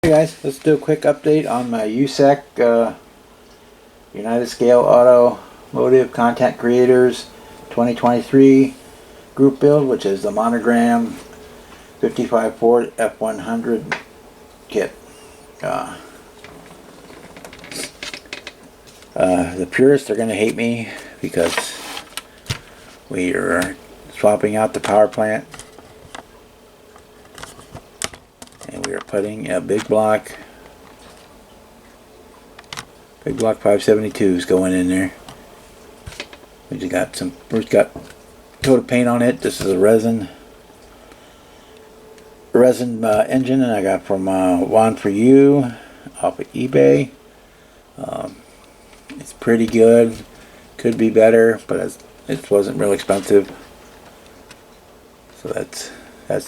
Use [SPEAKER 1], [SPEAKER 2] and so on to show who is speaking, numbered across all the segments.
[SPEAKER 1] Hey guys, let's do a quick update on my USACC United Scale Automotive Content Creators 2023 group build, which is the Monogram 55 Ford F100 kit. The purists are going to hate me because we are swapping out the power plant and we are putting a big block 572s going in there. We've got coat of paint on it. This is a resin engine, and I got from One For You off of eBay. It's pretty good. Could be better, but it wasn't real expensive. So that's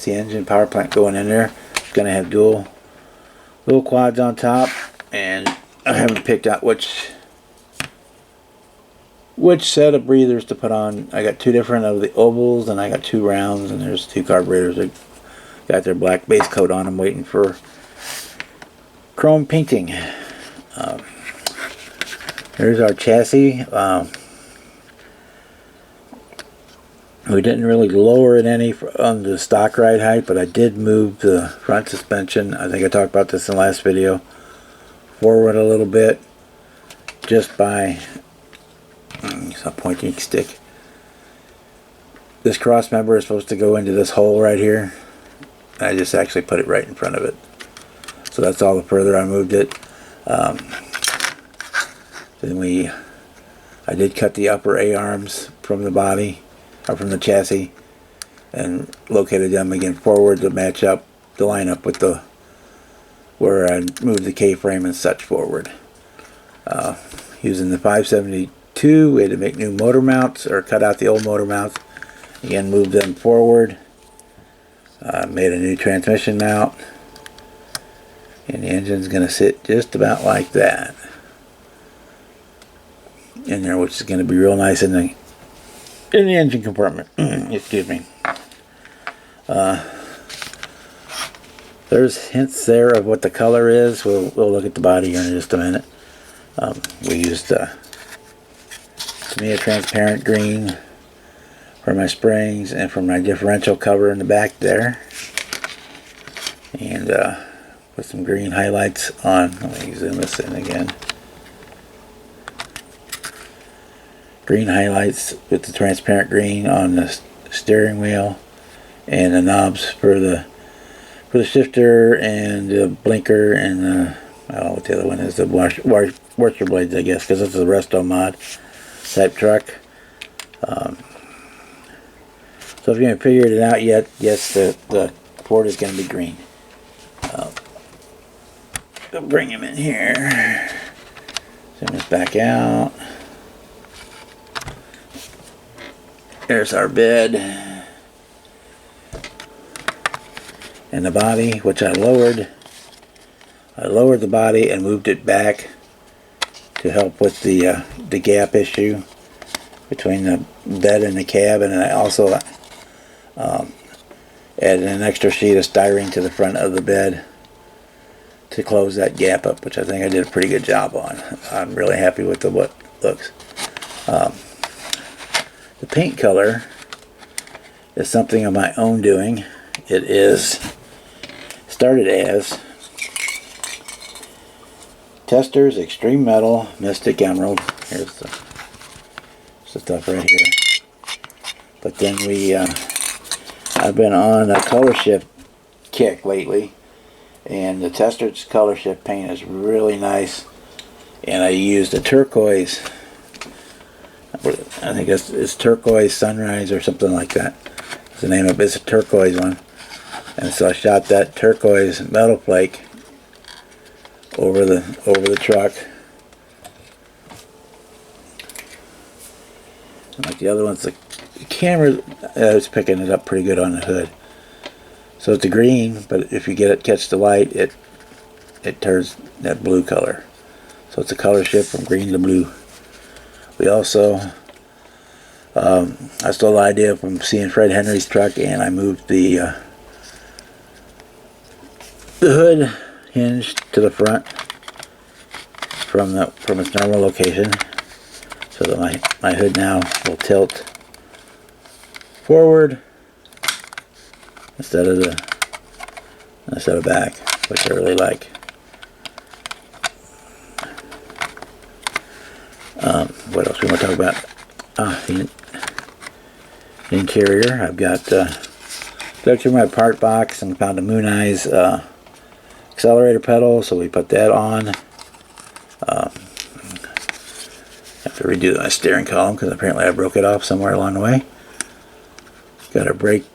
[SPEAKER 1] the engine power plant going in there. It's gonna have dual quads on top, and I haven't picked out which set of breathers to put on. I got two different of the ovals, and I got two rounds, and there's two carburetors that got their black base coat on them, waiting for chrome painting. Here's our chassis. We didn't really lower it any on the stock ride height, but I did move the front suspension. I think I talked about this in the last video. Forward a little bit, just by a pointing stick. This cross member is supposed to go into this hole right here. I just actually put it right in front of it. So that's all the further I moved it. Then I did cut the upper A-arms from the body, or from the chassis, and located them again forward to match up, to line up with where I moved the K-frame and such forward. Using the 572, we had to make new motor mounts, or cut out the old motor mounts. Again, moved them forward. Made a new transmission mount. And the engine's going to sit just about like that in there, which is going to be real nice in the engine compartment. Excuse me. There's hints there of what the color is. We'll look at the body here in just a minute. We used to me a transparent green for my springs and for my differential cover in the back there, and put some green highlights on. Let me zoom this in again. Green highlights with the transparent green on the steering wheel, and the knobs for the shifter and the blinker, and I don't know what the other one is, the washer blades, I guess, because it's a resto mod type truck. So if you haven't figured it out yet, yes, the Ford is going to be green. I'll bring him in here. Zoom this back out. There's our bed. And the body, which I lowered. I lowered the body and moved it back to help with the gap issue between the bed and the cab, and I also added an extra sheet of styrene to the front of the bed to close that gap up, which I think I did a pretty good job on. I'm really happy with what looks. The paint color is something of my own doing. It is started as Testors Extreme Metal Mystic Emerald. Here's the stuff right here. But then I've been on a color shift kick lately, and the Testors color shift paint is really nice. And I used a turquoise. I think it's turquoise sunrise or something like that. That's the name of it. It's a turquoise one. And so I shot that turquoise metal flake over the truck. Like the other ones, the camera is picking it up pretty good on the hood. So it's a green, but if you catch the light, it turns that blue color. So it's a color shift from green to blue. We also, I stole the idea from seeing Fred Henry's truck, and I moved the hood hinge to the front from its normal location, so that my hood now will tilt forward instead of back, which I really like. What else we want to talk about? The interior. I've got looked through my part box and found a Moon Eyes accelerator pedal, so we put that on. Have to redo my steering column because apparently I broke it off somewhere along the way. Got our brake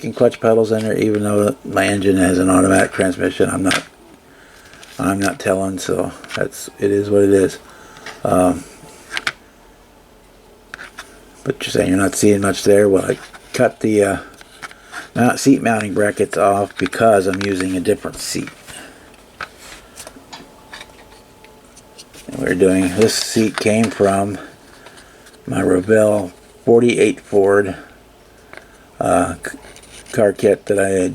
[SPEAKER 1] and clutch pedals in there, even though my engine has an automatic transmission. I'm not telling, so it is what it is. But you're saying you're not seeing much there. Well, I cut the seat mounting brackets off because I'm using a different seat. And this seat came from my Revell 48 Ford car kit that I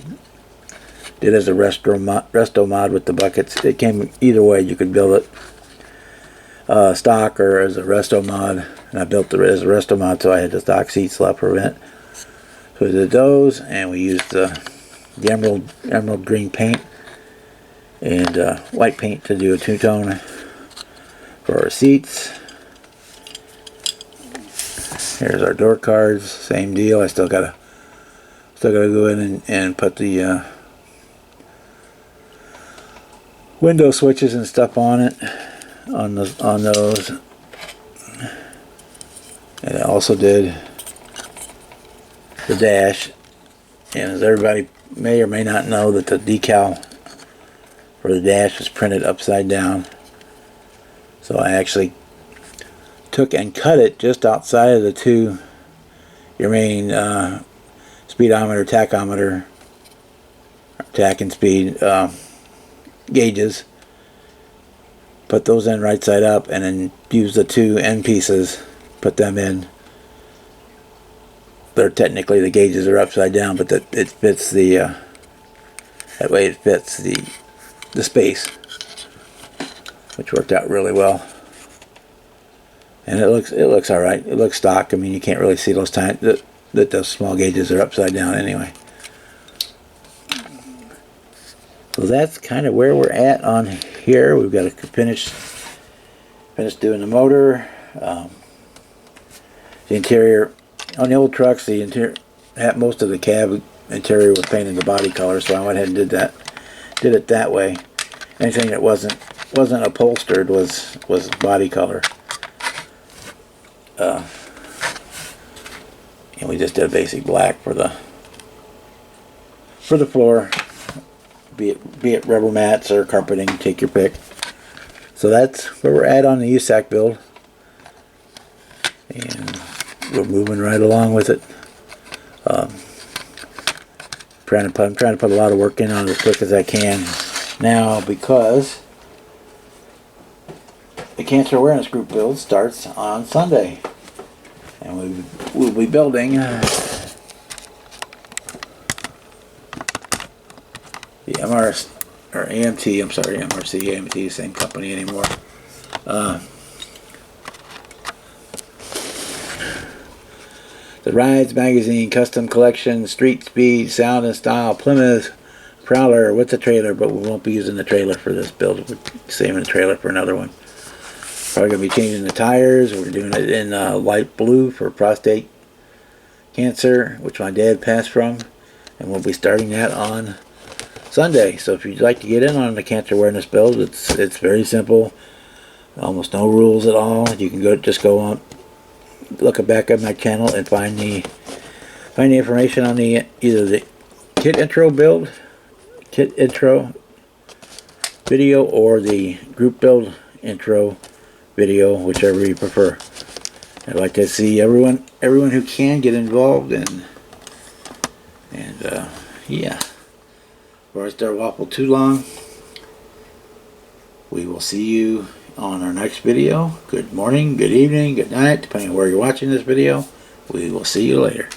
[SPEAKER 1] did as a resto mod with the buckets. It came either way. You could build it stock or as a resto mod, and I built it as a resto mod, so I had the stock seats left for it. So we did those, and we used the emerald green paint and white paint to do a two-tone for our seats. Here's our door cards, same deal. I still gotta go in and put the window switches and stuff on it, on those. And I also did the dash. And as everybody may or may not know, that the decal for the dash was printed upside down. So I actually took and cut it just outside of your main speedometer, tachometer, tach and speed gauges. Put those in right side up, and then use the two end pieces, put them in. They're technically, the gauges are upside down, but it fits that way it fits the space, which worked out really well. And it looks all right. It looks stock. I mean, you can't really see those that those small gauges are upside down anyway. So that's kind of where we're at on here. We've got to finish doing the motor. The interior on the old trucks, the interior, most of the cab interior was painted the body color, so I went ahead and did it that way. Anything that wasn't upholstered was body color. And we just did a basic black for the floor, be it rubber mats or carpeting, take your pick. So that's where we're at on the USACC build, and we're moving right along with it. I'm trying to put a lot of work in on it as quick as I can now, because the Cancer Awareness Group build starts on Sunday, and we'll be building the AMT. I'm sorry, MRC, AMT, same company anymore. The Rides Magazine Custom Collection Street Speed Sound and Style Plymouth Prowler with the trailer, but we won't be using the trailer for this build. We're saving the trailer for another one. Probably going to be changing the tires. We're doing it in light blue for prostate cancer, which my dad passed from, and we'll be starting that on Sunday. So if you'd like to get in on the cancer awareness build, it's very simple. Almost no rules at all. You can just go on, look back at my channel and find the information on either the kit intro video or the group build intro video, whichever you prefer. I'd like to see everyone who can get involved, and yeah. Before I start waffle too long, we will see you on our next video. Good morning, good evening, good night, depending on where you're watching this video. We will see you later.